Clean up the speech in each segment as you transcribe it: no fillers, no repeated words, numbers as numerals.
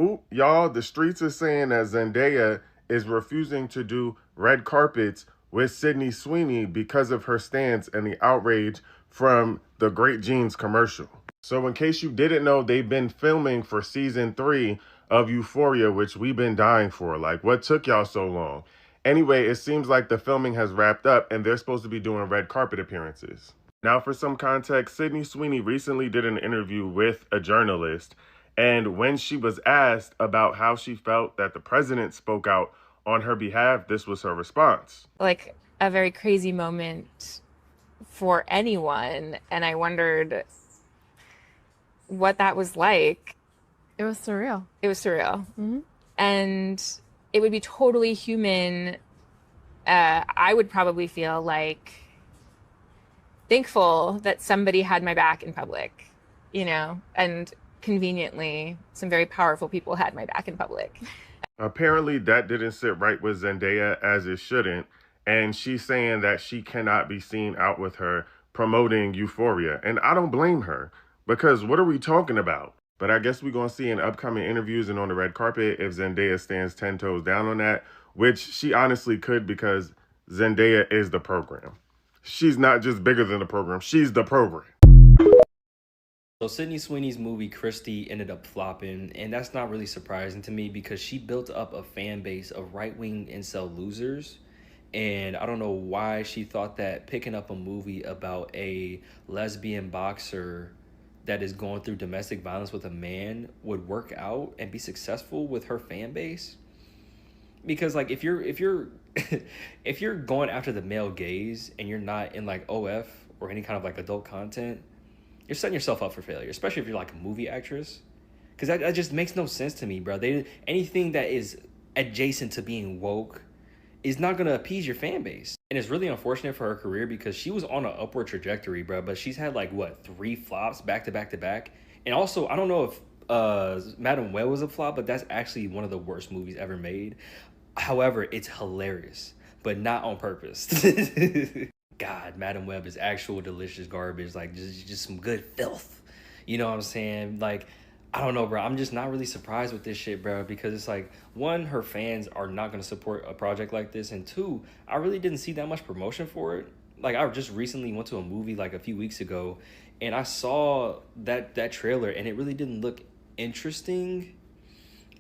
Ooh, y'all, the streets are saying that Zendaya is refusing to do red carpets with Sydney Sweeney because of her stance and the outrage from the Great Jeans commercial. So, in case you didn't know, they've been filming for season 3 of Euphoria, which we've been dying for. Like, what took y'all so long? Anyway, it seems like the filming has wrapped up and they're supposed to be doing red carpet appearances. Now, for some context, Sydney Sweeney recently did an interview with a journalist, and when she was asked about how she felt that the president spoke out on her behalf, this was her response. Like a very crazy moment for anyone. And I wondered what that was like. It was surreal. It was surreal. Mm-hmm. And it would be totally human. I would probably feel like thankful that somebody had my back in public, and conveniently, some very powerful people had my back in public. Apparently, that didn't sit right with Zendaya as it shouldn't, and she's saying that she cannot be seen out with her promoting Euphoria. And I don't blame her, because what are we talking about? But I guess we're going to see in upcoming interviews and on the red carpet if Zendaya stands 10 toes down on that, which she honestly could because Zendaya is the program. She's not just bigger than the program, she's the program. So Sydney Sweeney's movie Christy ended up flopping, and that's not really surprising to me because she built up a fan base of right-wing incel losers. And I don't know why she thought that picking up a movie about a lesbian boxer that is going through domestic violence with a man would work out and be successful with her fan base. Because like if you're if you're going after the male gaze and you're not in like OF or any kind of like adult content, you're setting yourself up for failure, especially if you're like a movie actress. Because that just makes no sense to me, bro. Anything that is adjacent to being woke is not going to appease your fan base. And it's really unfortunate for her career because she was on an upward trajectory, bro. But she's had like, what, 3 flops back to back to back? And also, I don't know if Madam Web was a flop, but that's actually one of the worst movies ever made. However, it's hilarious, but not on purpose. God, Madam Web is actual delicious garbage. Like, just some good filth. You know what I'm saying? Like, I don't know, bro. I'm just not really surprised with this shit, bro, because it's like, one, her fans are not going to support a project like this, and two, I really didn't see that much promotion for it. Like, I just recently went to a movie like a few weeks ago, and I saw that trailer, and it really didn't look interesting.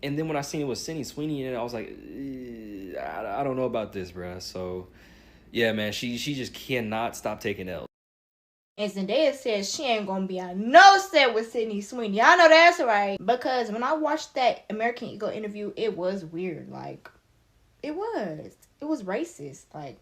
And then when I seen it was Sydney Sweeney in it, I was like, I don't know about this, bro. So, yeah, man, she just cannot stop taking L. And Zendaya says she ain't gonna be on no set with Sydney Sweeney. I know that's right. Because when I watched that American Eagle interview, it was weird. Like, it was racist. Like,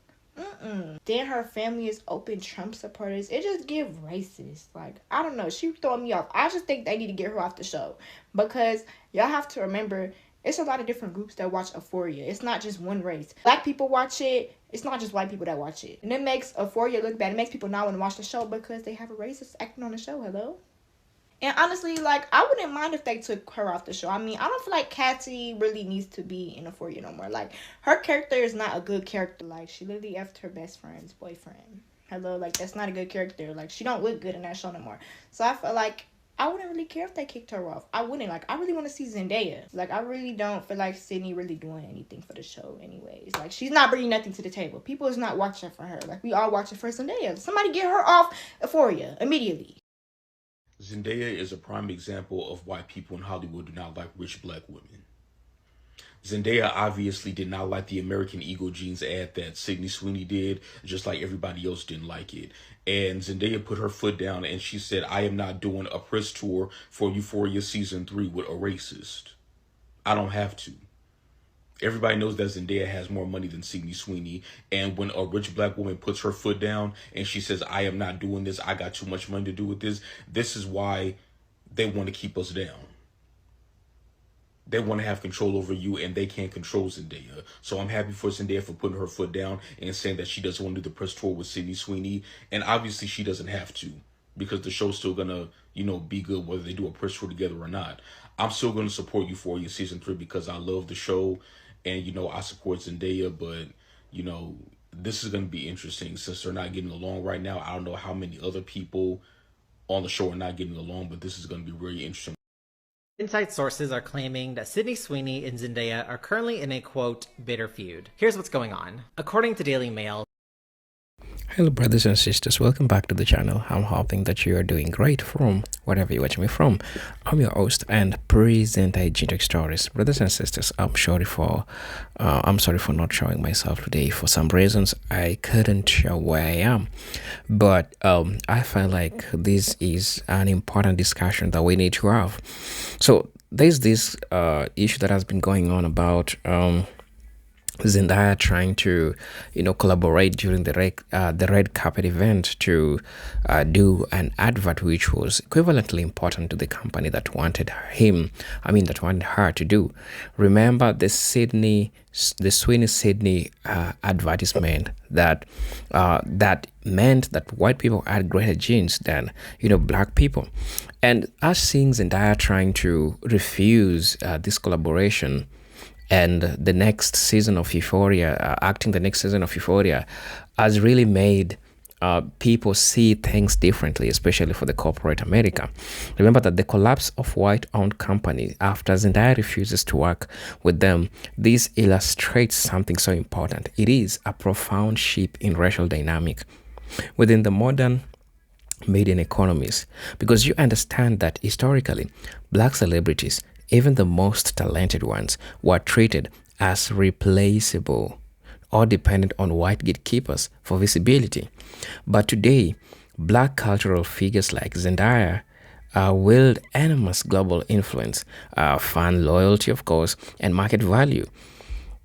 Then her family is open Trump supporters. It just give racist. Like, I don't know. She throwing me off. I just think they need to get her off the show. Because y'all have to remember, it's a lot of different groups that watch Euphoria. It's not just one race. Black people watch it. It's not just white people that watch it. And it makes Euphoria look bad. It makes people not want to watch the show because they have a racist acting on the show. Hello? And honestly, like, I wouldn't mind if they took her off the show. I mean, I don't feel like Cassie really needs to be in Euphoria no more. Like, her character is not a good character. Like, she literally effed her best friend's boyfriend. Hello? Like, that's not a good character. Like, she don't look good in that show no more. So I feel like I wouldn't really care if they kicked her off. I wouldn't. Like, I really want to see Zendaya. Like, I really don't feel like Sydney really doing anything for the show anyways. Like, she's not bringing nothing to the table. People is not watching for her. Like, we all watching for Zendaya. Somebody get her off Euphoria immediately. Zendaya is a prime example of why people in Hollywood do not like rich black women. Zendaya obviously did not like the American Eagle jeans ad that Sydney Sweeney did, just like everybody else didn't like it. And Zendaya put her foot down and she said, I am not doing a press tour for Euphoria Season 3 with a racist. I don't have to. Everybody knows that Zendaya has more money than Sydney Sweeney. And when a rich black woman puts her foot down and she says, I am not doing this, I got too much money to do with this, this is why they want to keep us down. They want to have control over you and they can't control Zendaya. So I'm happy for Zendaya for putting her foot down and saying that she doesn't want to do the press tour with Sydney Sweeney. And obviously she doesn't have to because the show's still going to, be good whether they do a press tour together or not. I'm still going to support Euphoria Season 3 because I love the show. And, I support Zendaya, but, this is going to be interesting since they're not getting along right now. I don't know how many other people on the show are not getting along, but this is going to be really interesting. Inside sources are claiming that Sydney Sweeney and Zendaya are currently in a, quote, bitter feud. Here's what's going on. According to Daily Mail, hello brothers and sisters, welcome back to the channel. I'm hoping that you are doing great from wherever you're watching me from. I'm your host and presenter Ginger Stories. Brothers and sisters, I'm sorry for not showing myself today. For some reasons I couldn't show where I am, but I felt like this is an important discussion that we need to have. So there's this issue that has been going on about Zendaya trying to, collaborate during the red carpet event to do an advert which was equivalently important to the company that wanted her to do. Remember the Sweeney Sydney advertisement that meant that white people had greater genes than black people, and us seeing Zendaya trying to refuse this collaboration. And the next season of Euphoria, acting the next season of Euphoria, has really made people see things differently, especially for the corporate America. Remember that the collapse of white-owned companies after Zendaya refuses to work with them, this illustrates something so important. It is a profound shift in racial dynamic within the modern median economies, because you understand that historically, black celebrities, even the most talented ones, were treated as replaceable or dependent on white gatekeepers for visibility. But today, black cultural figures like Zendaya wield enormous global influence, fan loyalty, of course, and market value.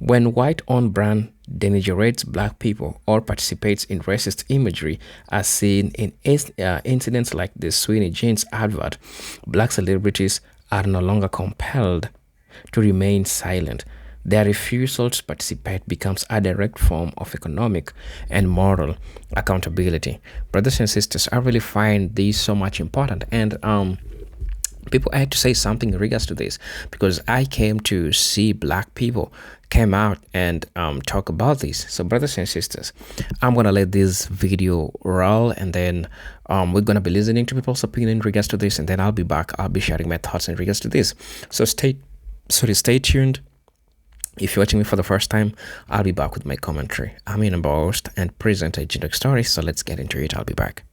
When white-owned brand denigrates black people or participates in racist imagery, as seen in incidents like the Sweeney jeans advert, black celebrities are no longer compelled to remain silent. Their refusal to participate becomes a direct form of economic and moral accountability. Brothers and sisters, I really find this so much important, and people, I had to say something in regards to this, because I came to see black people came out and talk about this. So brothers and sisters, I'm gonna let this video roll, and then we're gonna be listening to people's opinion in regards to this, and then I'll be back. I'll be sharing my thoughts in regards to this. So stay tuned. If you're watching me for the first time, I'll be back with my commentary. I'm your host and presenter Ginger Stories, so let's get into it. I'll be back.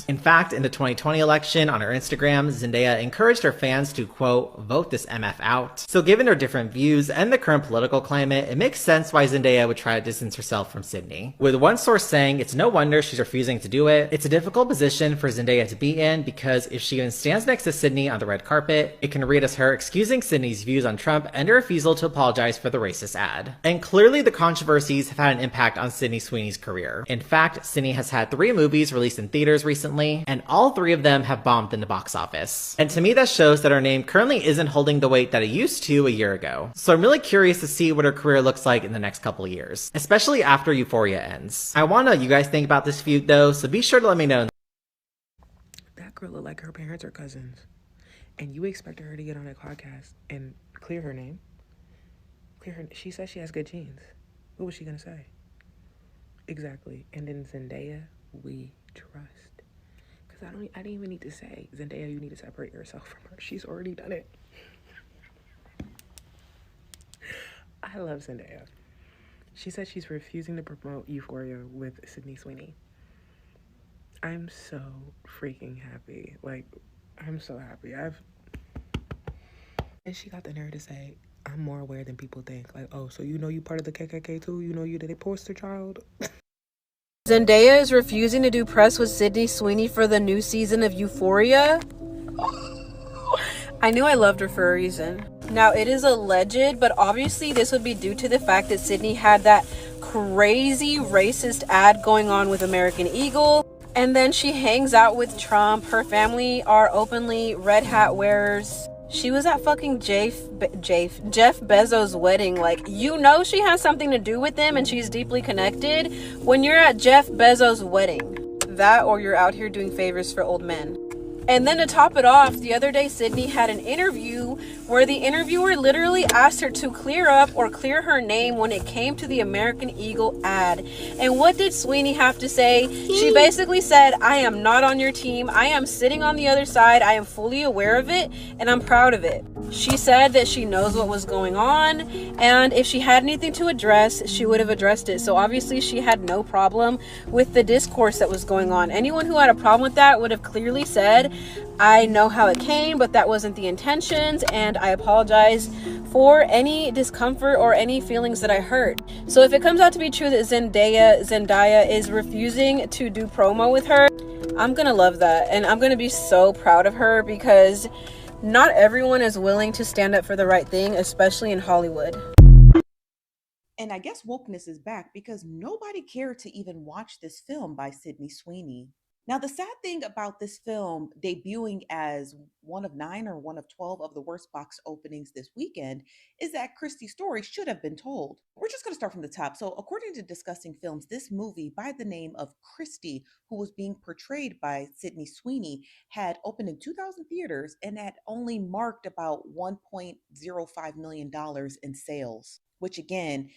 In fact, in the 2020 election on her Instagram, Zendaya encouraged her fans to, quote, vote this MF out. So given her different views and the current political climate, it makes sense why Zendaya would try to distance herself from Sydney. With one source saying it's no wonder she's refusing to do it. It's a difficult position for Zendaya to be in, because if she even stands next to Sydney on the red carpet, it can read as her excusing Sydney's views on Trump and her refusal to apologize for the racist ad. And clearly the controversies have had an impact on Sydney Sweeney's career. In fact, Sydney has had 3 movies released in theaters recently, and all 3 of them have bombed in the box office. And to me, that shows that her name currently isn't holding the weight that it used to a year ago. So I'm really curious to see what her career looks like in the next couple of years, especially after Euphoria ends. I want to know what you guys think about this feud though, so be sure to let me know. That girl looked like her parents are cousins, and you expected her to get on a podcast and clear her name? She said she has good genes. What was she gonna say? Exactly. And then Zendaya, we trust. Because I didn't even need to say, Zendaya, you need to separate yourself from her. She's already done it. I love Zendaya. She said she's refusing to promote Euphoria with Sydney Sweeney. I'm so freaking happy. Like, I'm so happy. And she got the nerve to say, I'm more aware than people think. Like, oh, so you part of the KKK too? You did a poster child? Zendaya is refusing to do press with Sydney Sweeney for the new season of Euphoria. I knew I loved her for a reason. Now, it is alleged, but obviously this would be due to the fact that Sydney had that crazy racist ad going on with American Eagle. And then she hangs out with Trump. Her family are openly red hat wearers. She was at fucking Jeff Bezos' wedding. Like, she has something to do with them and she's deeply connected when you're at Jeff Bezos' wedding. That, or you're out here doing favors for old men. And then to top it off, the other day Sydney had an interview where the interviewer literally asked her to clear up or clear her name when it came to the American Eagle ad. And what did Sweeney have to say? She basically said, I am not on your team. I am sitting on the other side. I am fully aware of it and I'm proud of it. She said that she knows what was going on, and if she had anything to address, she would have addressed it. So obviously she had no problem with the discourse that was going on. Anyone who had a problem with that would have clearly said, I know how it came, but that wasn't the intentions, and I apologize for any discomfort or any feelings that I hurt. So if it comes out to be true that Zendaya is refusing to do promo with her, I'm gonna love that, and I'm gonna be so proud of her, because not everyone is willing to stand up for the right thing, especially in Hollywood. And I guess wokeness is back because nobody cared to even watch this film by Sydney Sweeney. Now, the sad thing about this film debuting as one of 9 or one of 12 of the worst box openings this weekend is that Christy's story should have been told. We're just going to start from the top. So, according to Discussing Films, this movie by the name of Christy, who was being portrayed by Sydney Sweeney, had opened in 2,000 theaters and had only marked about $1.05 million in sales, which again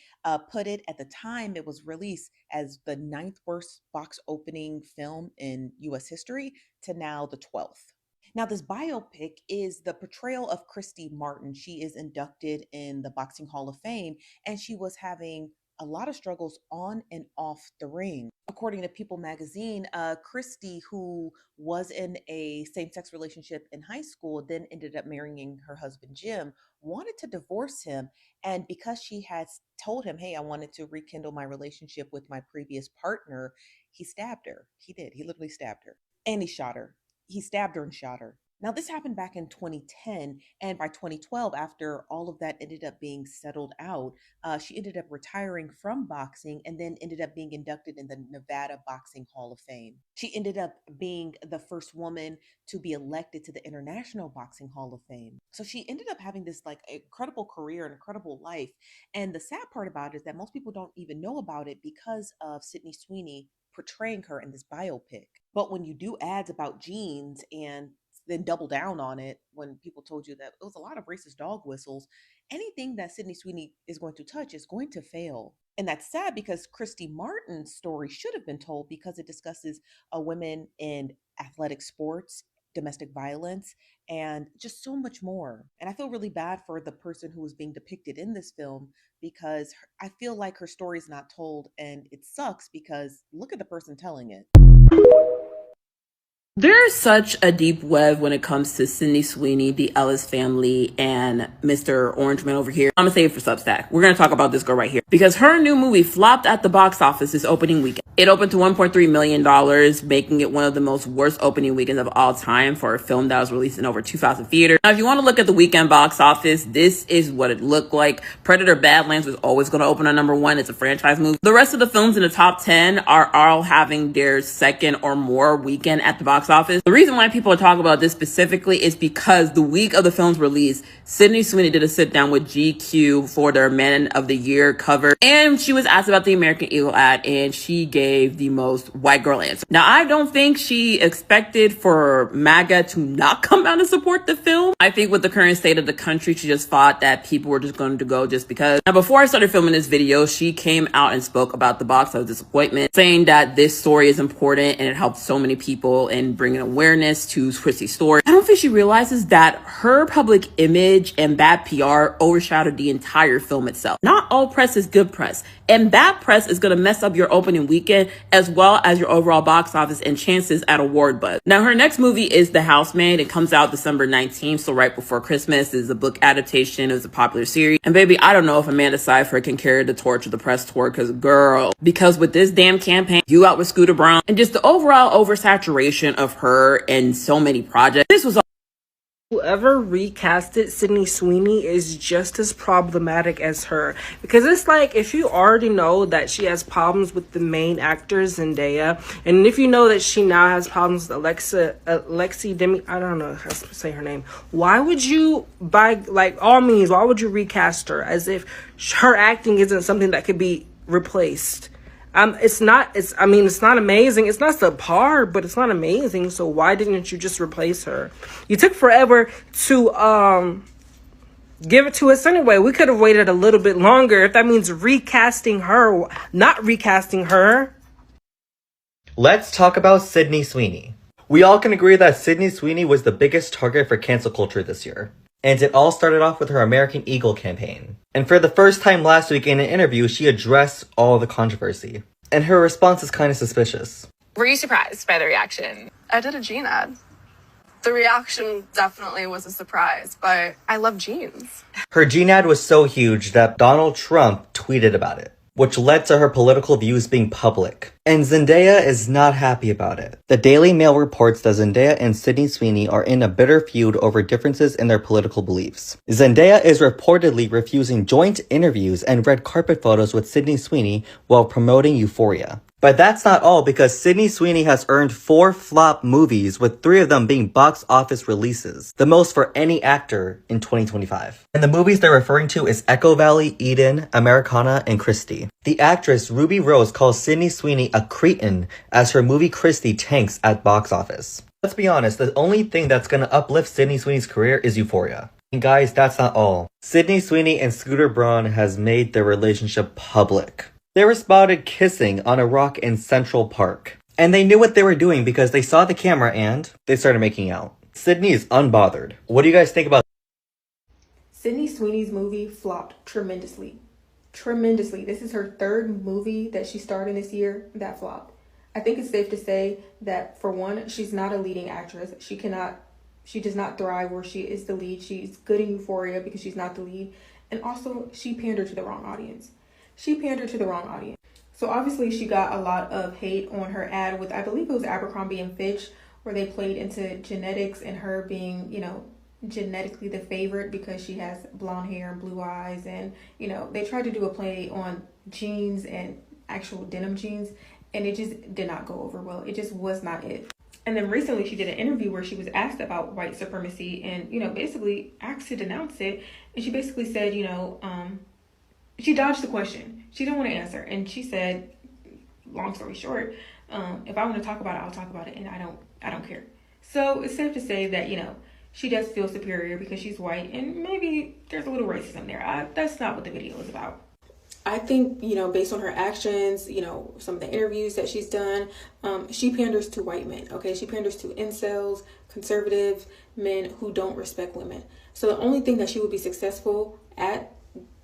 put it at the time it was released as the 9th worst box opening film in US history to now the 12th. Now, this biopic is the portrayal of Christy Martin. She is inducted in the Boxing Hall of Fame, and she was having a lot of struggles on and off the ring. According to People magazine, Christy, who was in a same-sex relationship in high school, then ended up marrying her husband, Jim, wanted to divorce him. And because she had told him, hey, I wanted to rekindle my relationship with my previous partner, he stabbed her. He did. He literally stabbed her. And he shot her. He stabbed her and shot her. Now, this happened back in 2010, and by 2012, after all of that ended up being settled out, she ended up retiring from boxing and then ended up being inducted in the Nevada Boxing Hall of Fame. She ended up being the first woman to be elected to the International Boxing Hall of Fame. So she ended up having this like incredible career, an incredible life. And the sad part about it is that most people don't even know about it because of Sydney Sweeney portraying her in this biopic. But when you do ads about jeans and then double down on it when people told you that it was a lot of racist dog whistles, anything that Sydney Sweeney is going to touch is going to fail. And that's sad because Christy Martin's story should have been told because it discusses women in athletic sports, domestic violence, and just so much more. And I feel really bad for the person who was being depicted in this film because I feel like her story is not told, and it sucks because look at the person telling it. There's such a deep web when it comes to Sydney Sweeney, the Ellis family, and Mr. Orange Man over here. I'm gonna save it for Substack. We're gonna talk about this girl right here because her new movie flopped at the box office this opening weekend. It opened to $1.3 million, making it one of the most worst opening weekends of all time for a film that was released in over 2,000 theaters. Now, if you want to look at the weekend box office, this is what it looked like. Predator Badlands was always going to open on #1. It's a franchise movie. The rest of the films in the top 10 are all having their second or more weekend at the box office. The reason why people are talking about this specifically is because the week of the film's release, Sydney Sweeney did a sit down with GQ for their Man of the Year cover, and she was asked about the American Eagle ad, and she gave the most white girl answer. Now, I don't think she expected for MAGA to not come out and support the film. I think with the current state of the country, she just thought that people were just going to go just because. Now, before I started filming this video, she came out and spoke about the box office disappointment, saying that this story is important and it helped so many people in bringing awareness to Christy's story. I don't think she realizes that her public image and bad PR overshadowed the entire film itself. Not all press is good press, and bad press is going to mess up your opening weekend as well as your overall box office and chances at award buzz. Now, her next movie is The Housemaid. It comes out December 19th, so right before Christmas. It is a book adaptation. It was a popular series. And baby, I don't know if Amanda Seyfried can carry the torch of the press tour because with this damn campaign, you out with Scooter Braun, and just the overall oversaturation of her in so many projects, this was whoever recasted Sydney Sweeney is just as problematic as her, because it's like if you already know that she has problems with the main actor Zendaya, and if you know that she now has problems with Alexi Demi, I don't know how to say her name, why would you why would you recast her as if her acting isn't something that could be replaced? It's not amazing. It's not subpar, but it's not amazing. So why didn't you just replace her? You took forever to Give it to us anyway. We could have waited a little bit longer if that means recasting her, not recasting her. Let's talk about Sydney Sweeney. We all can agree that Sydney Sweeney was the biggest target for cancel culture this year. And it all started off with her American Eagle campaign. And for the first time last week in an interview, she addressed all the controversy. And her response is kind of suspicious. Were you surprised by the reaction? I did a jean ad. The reaction definitely was a surprise, but I love jeans. Her jean ad was so huge that Donald Trump tweeted about it, which led to her political views being public. And Zendaya is not happy about it. The Daily Mail reports that Zendaya and Sydney Sweeney are in a bitter feud over differences in their political beliefs. Zendaya is reportedly refusing joint interviews and red carpet photos with Sydney Sweeney while promoting Euphoria. But that's not all, because Sydney Sweeney has earned 4 flop movies, with 3 of them being box office releases, the most for any actor in 2025. And the movies they're referring to is Echo Valley, Eden, Americana, and Christy. The actress Ruby Rose calls Sydney Sweeney a cretin as her movie Christy tanks at box office. Let's be honest, the only thing that's gonna uplift Sydney Sweeney's career is Euphoria. And guys, that's not all. Sydney Sweeney and Scooter Braun has made their relationship public. They were spotted kissing on a rock in Central Park. And they knew what they were doing because they saw the camera and they started making out. Sydney is unbothered. What do you guys think about Sydney Sweeney's movie flopped tremendously. Tremendously. This is her 3rd movie that she starred in this year that flopped. I think it's safe to say that, for one, she's not a leading actress. She does not thrive where she is the lead. She's good in Euphoria because she's not the lead. And also, she pandered to the wrong audience. So obviously she got a lot of hate on her ad with, I believe it was Abercrombie and Fitch, where they played into genetics and her being, genetically the favorite because she has blonde hair and blue eyes. And, they tried to do a play on jeans and actual denim jeans, and it just did not go over well. It just was not it. And then recently she did an interview where she was asked about white supremacy and, basically asked to denounce it. And she basically said, she dodged the question. She didn't want to answer. And she said, long story short, if I want to talk about it, I'll talk about it, and I don't care. So it's safe to say that, she does feel superior because she's white, and maybe there's a little racism there. That's not what the video is about. I think, based on her actions, some of the interviews that she's done, she panders to white men, okay? She panders to incels, conservative men who don't respect women. So the only thing that she would be successful at,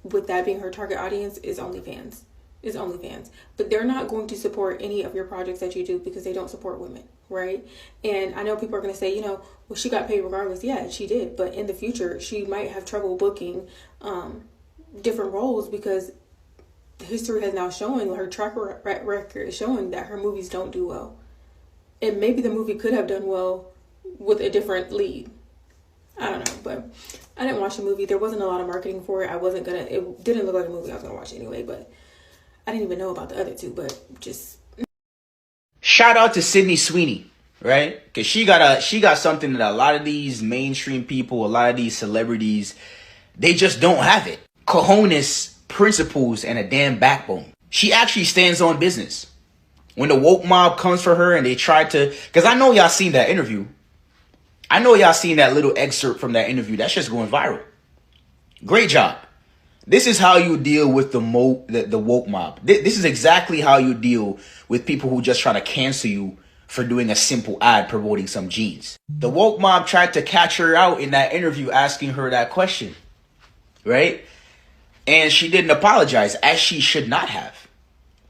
with that being her target audience, is OnlyFans. But they're not going to support any of your projects that you do because they don't support women, right? And I know people are going to say, well, she got paid regardless. Yeah, she did. But in the future, she might have trouble booking different roles because history has now showing, her track record is showing that her movies don't do well. And maybe the movie could have done well with a different lead. I don't know, but I didn't watch the movie. There wasn't a lot of marketing for it. It didn't look like a movie I was going to watch anyway, but I didn't even know about the other 2, but just. Shout out to Sydney Sweeney, right? Because she got something that a lot of these mainstream people, a lot of these celebrities, they just don't have it. Cojones, principles, and a damn backbone. She actually stands on business. When the woke mob comes for her and they try to, because I know y'all seen that interview. I know y'all seen that little excerpt from that interview. That's just going viral. Great job. This is how you deal with the woke mob. This is exactly how you deal with people who just try to cancel you for doing a simple ad promoting some jeans. The woke mob tried to catch her out in that interview asking her that question, right? And she didn't apologize, as she should not have.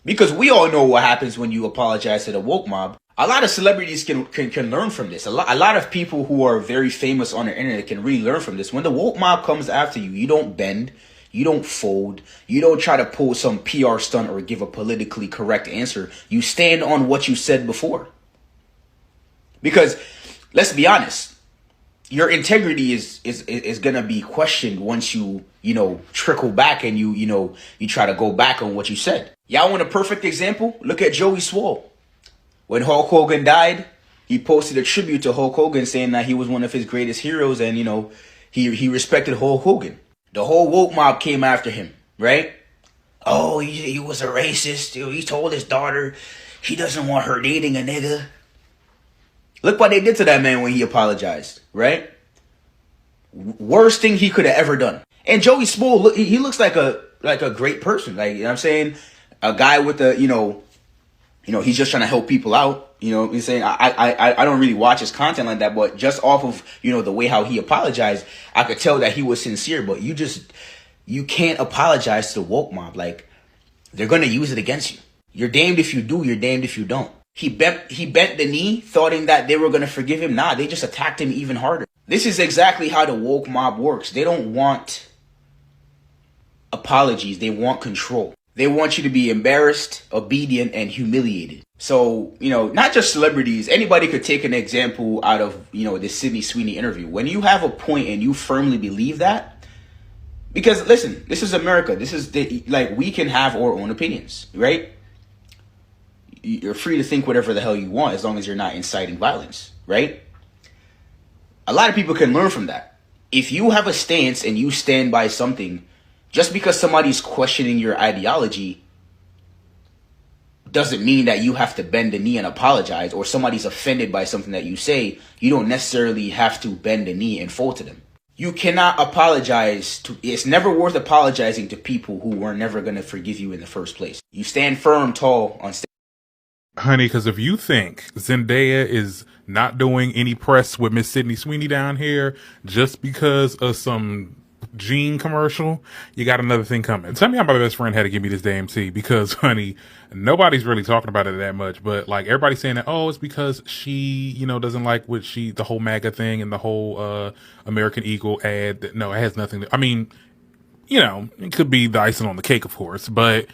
Because we all know what happens when you apologize to the woke mob. A lot of celebrities can learn from this. A lot of people who are very famous on the internet can really learn from this. When the woke mob comes after you, you don't bend, you don't fold, you don't try to pull some PR stunt or give a politically correct answer. You stand on what you said before. Because let's be honest, your integrity is gonna be questioned once you trickle back and you try to go back on what you said. Y'all want a perfect example? Look at Joey Swole. When Hulk Hogan died, he posted a tribute to Hulk Hogan saying that he was one of his greatest heroes and, he respected Hulk Hogan. The whole woke mob came after him, right? Oh, he was a racist. He told his daughter he doesn't want her dating a nigga. Look what they did to that man when he apologized, right? Worst thing he could have ever done. And Joey Spool, he looks like a great person. Like, you know what I'm saying? A guy with a, he's just trying to help people out. You know what I'm saying? I don't really watch his content like that, but just off of, the way how he apologized, I could tell that he was sincere. But you can't apologize to the woke mob. Like, they're going to use it against you. You're damned if you do, you're damned if you don't. He bent the knee, thoughting that they were going to forgive him. Nah, they just attacked him even harder. This is exactly how the woke mob works. They don't want apologies. They want control. They want you to be embarrassed, obedient, and humiliated. So, not just celebrities. Anybody could take an example out of, this Sydney Sweeney interview. When you have a point and you firmly believe that, because listen, this is America. This is we can have our own opinions, right? You're free to think whatever the hell you want as long as you're not inciting violence, right? A lot of people can learn from that. If you have a stance and you stand by something, just because somebody's questioning your ideology doesn't mean that you have to bend the knee and apologize, or somebody's offended by something that you say, you don't necessarily have to bend the knee and fold to them. You cannot apologize it's never worth apologizing to people who were never going to forgive you in the first place. You stand firm, tall on stage. Honey, because if you think Zendaya is not doing any press with Miss Sydney Sweeney down here just because of some Gene commercial, you got another thing coming. Tell me how my best friend had to give me this damn tea, because, honey, nobody's really talking about it that much, but like everybody's saying that, it's because she, doesn't like the whole MAGA thing and the whole American Eagle ad. No, it has nothing to, it could be the icing on the cake, of course, but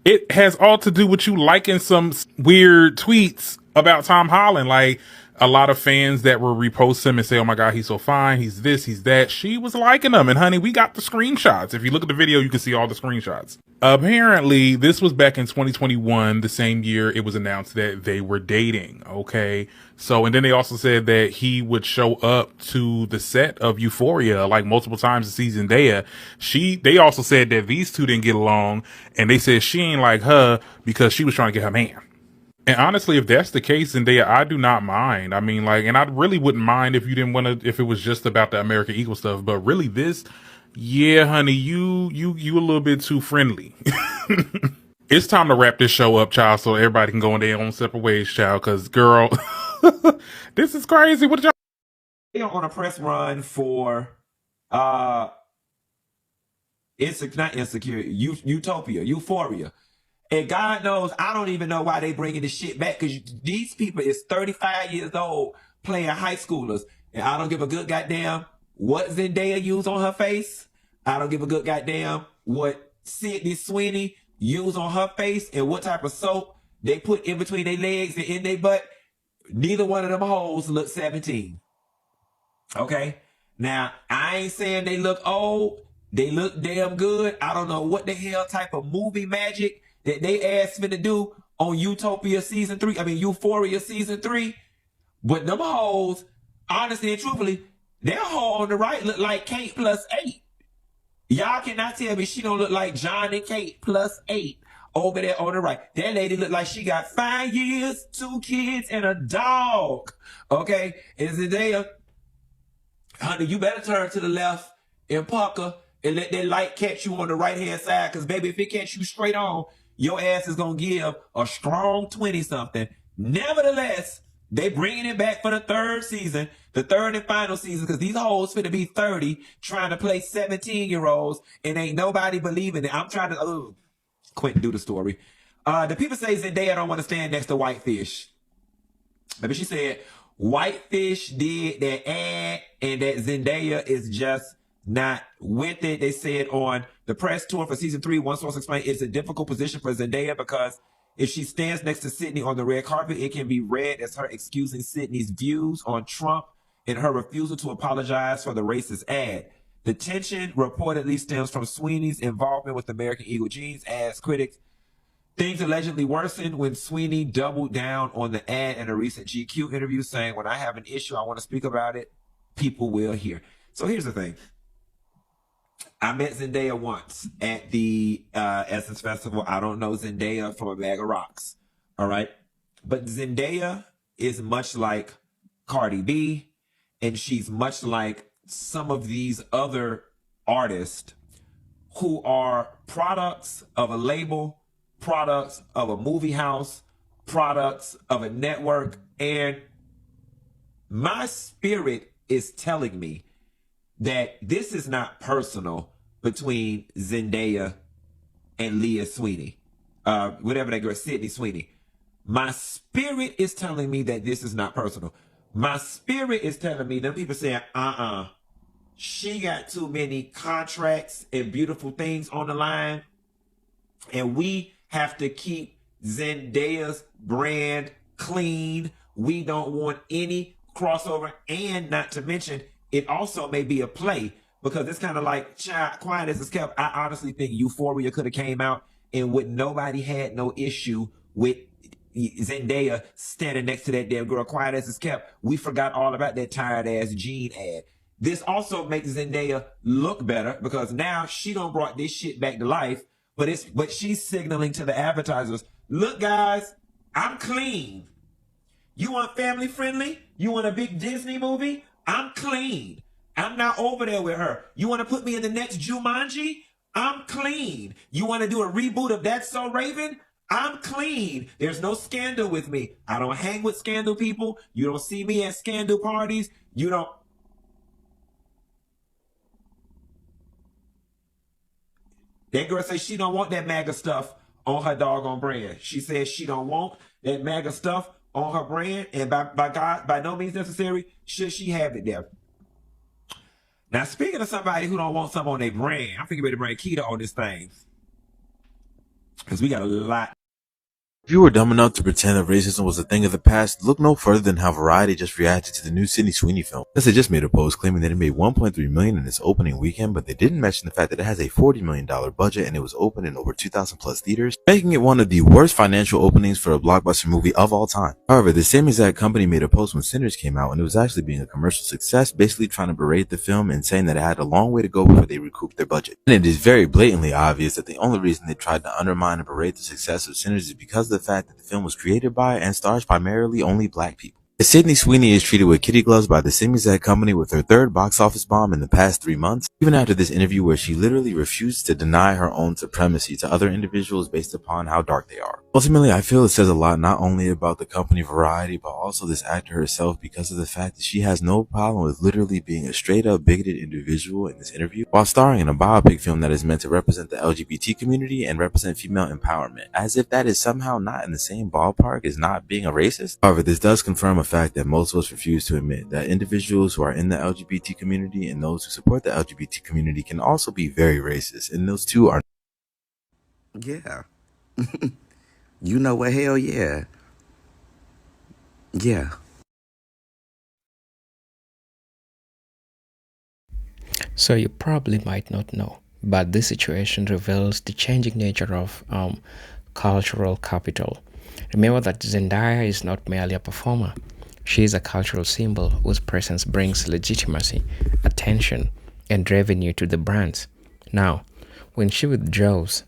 it has all to do with you liking some weird tweets about Tom Holland. Like, a lot of fans that will repost him and say, oh my God, he's so fine, he's this, he's that. She was liking them. And honey, we got the screenshots. If you look at the video, you can see all the screenshots. Apparently, this was back in 2021, the same year it was announced that they were dating. Okay. So, and then they also said that he would show up to the set of Euphoria like multiple times to see Zendaya. They also said that these two didn't get along, and they said she ain't like her because she was trying to get her man. And honestly, if that's the case, Zendaya, I do not mind. I mean, and I really wouldn't mind if you didn't want to, if it was just about the American Eagle stuff. But really, yeah, honey, you a little bit too friendly. It's time to wrap this show up, child, so everybody can go in their own separate ways, child. Because, girl, this is crazy. What did y'all? On a press run for Euphoria. And God knows, I don't even know why they bringing this shit back, because these people is 35 years old playing high schoolers. And I don't give a good goddamn what Zendaya used on her face. I don't give a good goddamn what Sydney Sweeney used on her face and what type of soap they put in between their legs and in their butt. Neither one of them hoes look 17. Okay? Now, I ain't saying they look old. They look damn good. I don't know what the hell type of movie magic that they asked me to do on Euphoria season 3. But them hoes, honestly and truthfully, their hoe on the right look like Kate plus 8. Y'all cannot tell me she don't look like John and Kate plus 8 over there on the right. That lady look like she got 5 years, 2 kids, and a dog. Okay? And Zendaya, honey, you better turn to the left and pucker and let that light catch you on the right-hand side, because, baby, if it catch you straight on, your ass is going to give a strong 20-something. Nevertheless, they bringing it back for the third season, the third and final season, because these hoes finna be 30 trying to play 17-year-olds, and ain't nobody believing it. I'm trying to, Quentin, do the story. The people say Zendaya don't want to stand next to Whitefish. Maybe she said Whitefish did that ad, and that Zendaya is just not with it. They said on the press tour for season 3, one source explained it's a difficult position for Zendaya because if she stands next to Sydney on the red carpet, it can be read as her excusing Sydney's views on Trump and her refusal to apologize for the racist ad. The tension reportedly stems from Sweeney's involvement with American Eagle jeans, as critics. Things allegedly worsened when Sweeney doubled down on the ad in a recent GQ interview, saying, when I have an issue, I want to speak about it, people will hear. So here's the thing. I met Zendaya once at the Essence Festival. I don't know Zendaya from a bag of rocks. All right. But Zendaya is much like Cardi B, and she's much like some of these other artists who are products of a label, products of a movie house, products of a network. And my spirit is telling me that this is not personal between Zendaya and Leah Sweeney, whatever that girl, Sydney Sweeney. My spirit is telling me that this is not personal. My spirit is telling me, them people saying, she got too many contracts and beautiful things on the line, and we have to keep Zendaya's brand clean. We don't want any crossover, and not to mention, it also may be a play, because it's kind of like quiet as it's kept. I honestly think Euphoria could have came out and nobody had no issue with Zendaya standing next to that damn girl. Quiet as it's kept. We forgot all about that tired ass Jean ad. This also makes Zendaya look better, because now she done brought this shit back to life. But she's signaling to the advertisers, look guys, I'm clean. You want family friendly? You want a big Disney movie? I'm clean. I'm not over there with her. You want to put me in the next Jumanji? I'm clean. You want to do a reboot of That's So Raven? I'm clean. There's no scandal with me. I don't hang with scandal people. You don't see me at scandal parties. You don't. That girl says she don't want that MAGA stuff on her doggone brand. She says she don't want that MAGA stuff on her brand, and by God, by no means necessary, should she have it there. Now, speaking of somebody who don't want something on their brand, I'm thinking about to bring Keita on this thing, because we got a lot. If you were dumb enough to pretend that racism was a thing of the past, look no further than how Variety just reacted to the new Sydney Sweeney film. Thus, they just made a post claiming that it made $1.3 million in its opening weekend, but they didn't mention the fact that it has a $40 million budget and it was opened in over 2,000 plus theaters, making it one of the worst financial openings for a blockbuster movie of all time. However, the same exact company made a post when Sinners came out and it was actually being a commercial success, basically trying to berate the film and saying that it had a long way to go before they recouped their budget. And it is very blatantly obvious that the only reason they tried to undermine and berate the success of Sinners is because of the fact that the film was created by and stars primarily only black people. Sydney Sweeney is treated with kitty gloves by the same exact company with her third box office bomb in the past 3 months, even after this interview where she literally refused to deny her own supremacy to other individuals based upon how dark they are. Ultimately, I feel it says a lot not only about the company Variety, but also this actor herself, because of the fact that she has no problem with literally being a straight up bigoted individual in this interview, while starring in a biopic film that is meant to represent the LGBT community and represent female empowerment, as if that is somehow not in the same ballpark as not being a racist. However, this does confirm a fact that most of us refuse to admit, that individuals who are in the LGBT community and those who support the LGBT community can also be very racist, and those two are. Yeah. You know what? Hell yeah. Yeah. So you probably might not know, but this situation reveals the changing nature of cultural capital. Remember that Zendaya is not merely a performer. She is a cultural symbol whose presence brings legitimacy, attention, and revenue to the brands. Now, when she withdraws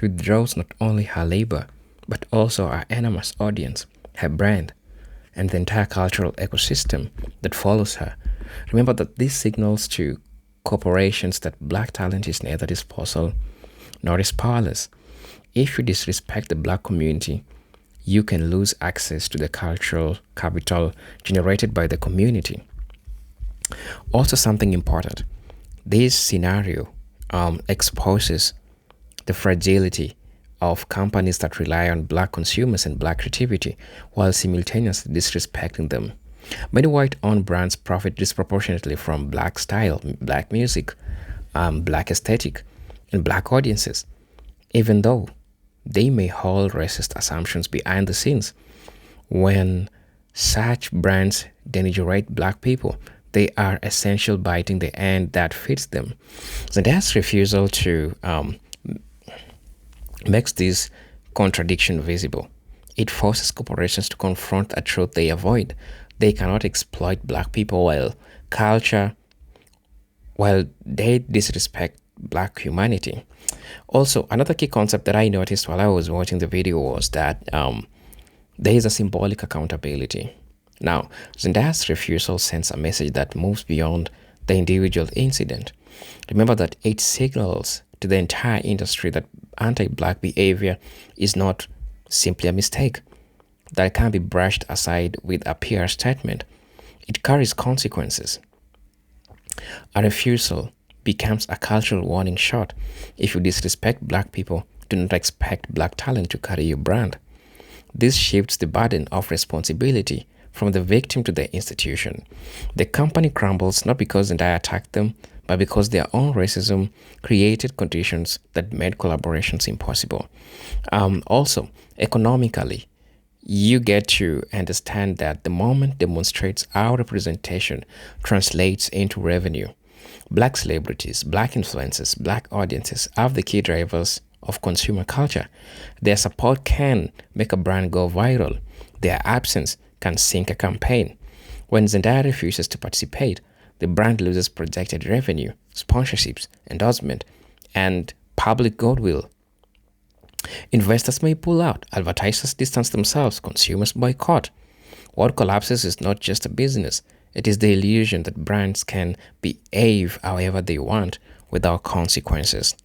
not only her labor, but also her enormous audience, her brand, and the entire cultural ecosystem that follows her. Remember that this signals to corporations that black talent is neither disposal nor is powerless. If you disrespect the black community, you can lose access to the cultural capital generated by the community. Also, something important, this scenario exposes the fragility of companies that rely on black consumers and black creativity while simultaneously disrespecting them. Many white-owned brands profit disproportionately from black style, black music, black aesthetic, and black audiences, even though they may hold racist assumptions behind the scenes. When such brands denigrate black people, they are essentially biting the end that fits them. Zendaya's refusal to makes this contradiction visible. It forces corporations to confront a truth they avoid. They cannot exploit black people while they disrespect black humanity. Also, another key concept that I noticed while I was watching the video was that there is a symbolic accountability. Now, Zendaya's refusal sends a message that moves beyond the individual incident. Remember that it signals to the entire industry that anti-black behavior is not simply a mistake that can be brushed aside with a PR statement. It carries consequences. A refusal becomes a cultural warning shot. If you disrespect black people, do not expect black talent to carry your brand. This shifts the burden of responsibility from the victim to the institution. The company crumbles not because Zendaya attacked them, but because their own racism created conditions that made collaborations impossible. Also, economically, you get to understand that the moment demonstrates our representation translates into revenue. Black celebrities, black influencers, black audiences are the key drivers of consumer culture. Their support can make a brand go viral. Their absence can sink a campaign. When Zendaya refuses to participate, the brand loses projected revenue, sponsorships, endorsement, and public goodwill. Investors may pull out, advertisers distance themselves, consumers boycott. What collapses is not just a business, it is the illusion that brands can behave however they want without consequences.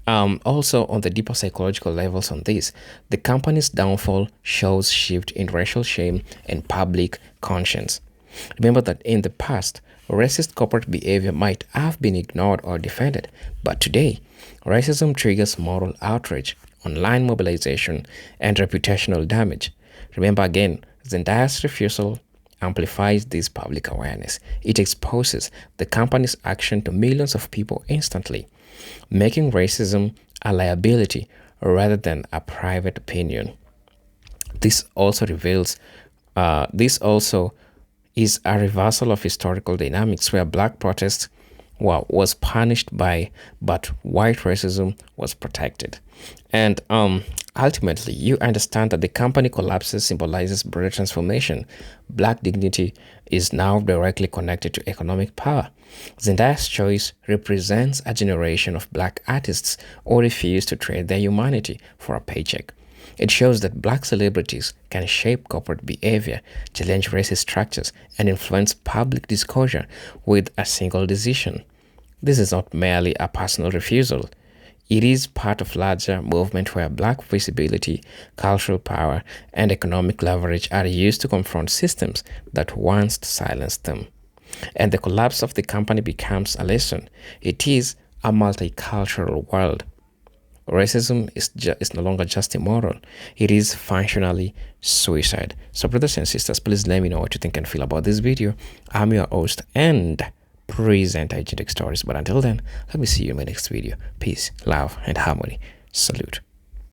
Also, on the deeper psychological levels on this, the company's downfall shows shift in racial shame and public conscience. Remember that in the past, racist corporate behavior might have been ignored or defended, but today, racism triggers moral outrage, online mobilization, and reputational damage. Remember again, Zendaya's refusal amplifies this public awareness. It exposes the company's action to millions of people instantly, making racism a liability rather than a private opinion. This also is a reversal of historical dynamics where black protest was punished but white racism was protected. And ultimately, you understand that the company collapses symbolizes broader transformation. Black dignity is now directly connected to economic power. Zendaya's choice represents a generation of black artists who refuse to trade their humanity for a paycheck. It shows that black celebrities can shape corporate behavior, challenge racist structures, and influence public discourse with a single decision. This is not merely a personal refusal. It is part of a larger movement where black visibility, cultural power, and economic leverage are used to confront systems that once silenced them. And the collapse of the company becomes a lesson. It is a multicultural world. Racism is no longer just immoral. It is functionally suicide. So brothers and sisters, please let me know what you think and feel about this video. I'm your host and presenter Agentic Stories. But until then, let me see you in my next video. Peace, love, and harmony. Salute.